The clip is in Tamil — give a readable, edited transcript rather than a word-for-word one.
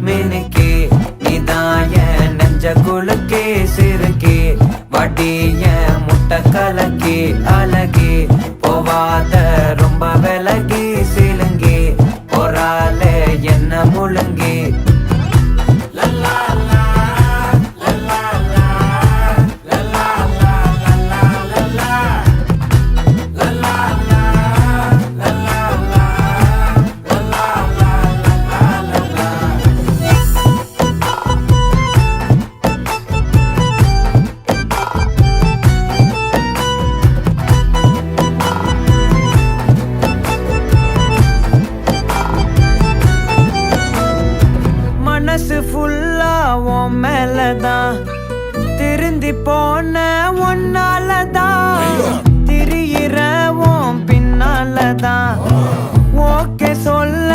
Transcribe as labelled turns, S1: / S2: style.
S1: மினுக்கே நீதாய நெஞ்ச குலுக்கே சிறுக்கே வடிய முட்டை கலக்கே அழகே போவாத ரொம்ப விலகி சிலுங்கி பொறால என்ன முழுங்கி மனசு ஃபுல்லா உன் மேலதான் திருந்தி போன ஒன்னாலதான் திரியிற உன் பின்னாலதான் ஓகே சொல்ல